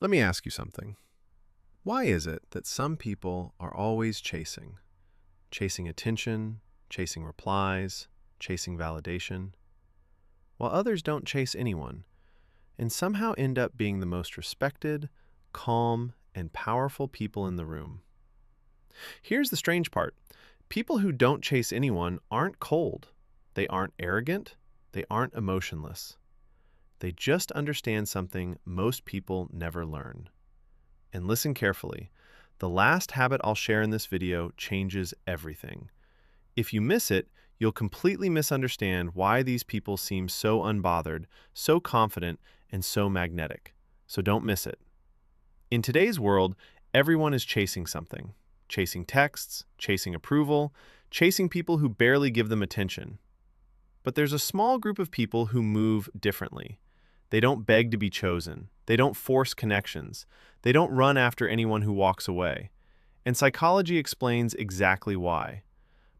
Let me ask you something. Why is it that some people are always chasing? Chasing attention, chasing replies, chasing validation, while others don't chase anyone and somehow end up being the most respected, calm, and powerful people in the room? Here's the strange part. People who don't chase anyone aren't cold. They aren't arrogant. They aren't emotionless. They just understand something most people never learn. And listen carefully. The last habit I'll share in this video changes everything. If you miss it, you'll completely misunderstand why these people seem so unbothered, so confident, and so magnetic. So don't miss it. In today's world, everyone is chasing something. Chasing texts, chasing approval, chasing people who barely give them attention. But there's a small group of people who move differently. They don't beg to be chosen. They don't force connections. They don't run after anyone who walks away. And psychology explains exactly why.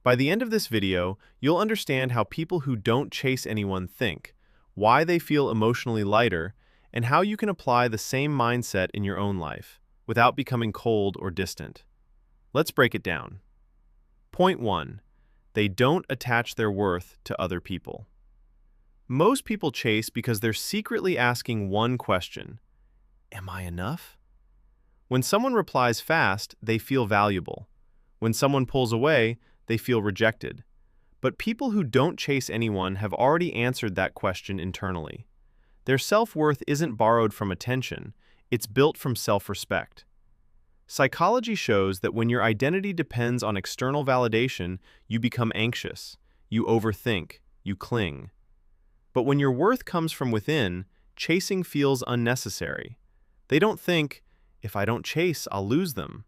By the end of this video, you'll understand how people who don't chase anyone think, why they feel emotionally lighter, and how you can apply the same mindset in your own life without becoming cold or distant. Let's break it down. Point 1. They don't attach their worth to other people. Most people chase because they're secretly asking one question: am I enough? When someone replies fast, they feel valuable. When someone pulls away, they feel rejected. But people who don't chase anyone have already answered that question internally. Their self-worth isn't borrowed from attention, it's built from self-respect. Psychology shows that when your identity depends on external validation, you become anxious, you overthink, you cling. But when your worth comes from within, chasing feels unnecessary. They don't think, if I don't chase, I'll lose them.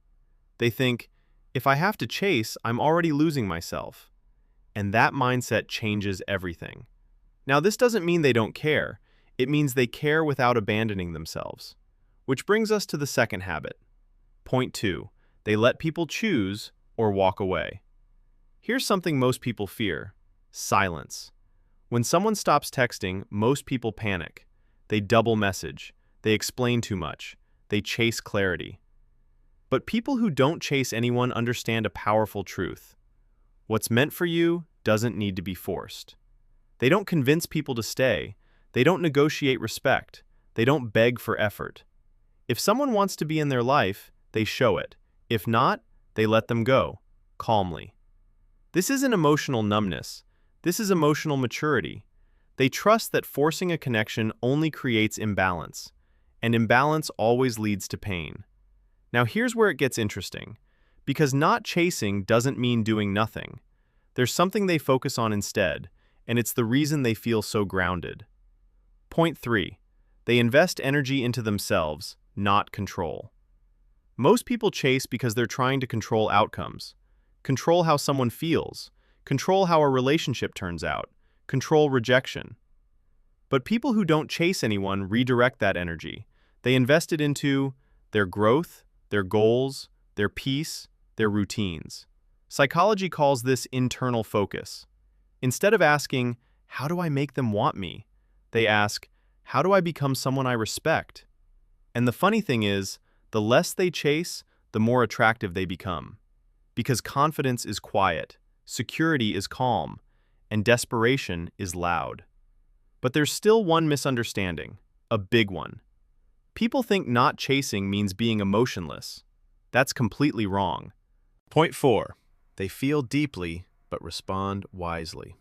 They think, if I have to chase, I'm already losing myself. And that mindset changes everything. Now, this doesn't mean they don't care. It means they care without abandoning themselves. Which brings us to the second habit. Point 2. They let people choose or walk away. Here's something most people fear: silence. When someone stops texting, most people panic. They double message. They explain too much. They chase clarity. But people who don't chase anyone understand a powerful truth. What's meant for you doesn't need to be forced. They don't convince people to stay. They don't negotiate respect. They don't beg for effort. If someone wants to be in their life, they show it. If not, they let them go, calmly. This isn't emotional numbness. This is emotional maturity. They trust that forcing a connection only creates imbalance, and imbalance always leads to pain. Now here's where it gets interesting, because not chasing doesn't mean doing nothing. There's something they focus on instead, and it's the reason they feel so grounded. Point 3. They invest energy into themselves, not control. Most people chase because they're trying to control outcomes. Control how someone feels. Control how a relationship turns out. Control rejection. But people who don't chase anyone redirect that energy. They invest it into their growth, their goals, their peace, their routines. Psychology calls this internal focus. Instead of asking, how do I make them want me? They ask, how do I become someone I respect? And the funny thing is, the less they chase, the more attractive they become. Because confidence is quiet, security is calm, and desperation is loud. But there's still one misunderstanding, a big one. People think not chasing means being emotionless. That's completely wrong. Point 4. They feel deeply, but respond wisely.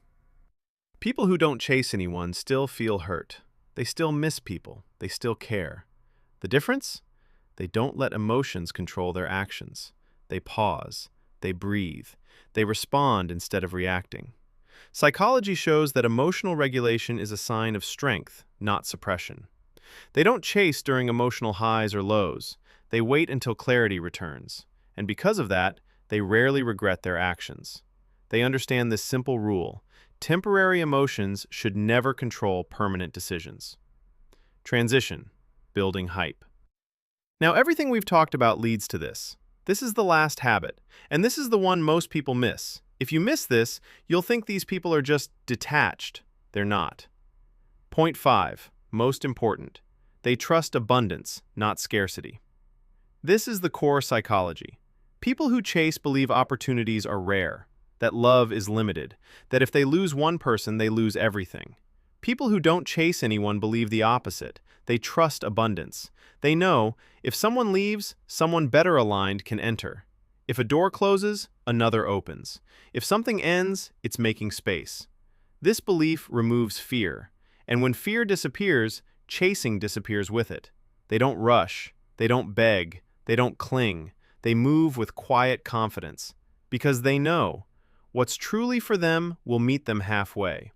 People who don't chase anyone still feel hurt. They still miss people. They still care. The difference? They don't let emotions control their actions. They pause. They breathe. They respond instead of reacting. Psychology shows that emotional regulation is a sign of strength, not suppression. They don't chase during emotional highs or lows. They wait until clarity returns. And because of that, they rarely regret their actions. They understand this simple rule: temporary emotions should never control permanent decisions. Transition, building hype. Now, everything we've talked about leads to this. This is the last habit, and this is the one most people miss. If you miss this, you'll think these people are just detached. They're not. Point 5, most important. They trust abundance, not scarcity. This is the core psychology. People who chase believe opportunities are rare, that love is limited, that if they lose one person, they lose everything. People who don't chase anyone believe the opposite. They trust abundance. They know if someone leaves, someone better aligned can enter. If a door closes, another opens. If something ends, it's making space. This belief removes fear, and when fear disappears, chasing disappears with it. They don't rush, they don't beg, they don't cling. They move with quiet confidence because they know what's truly for them will meet them halfway.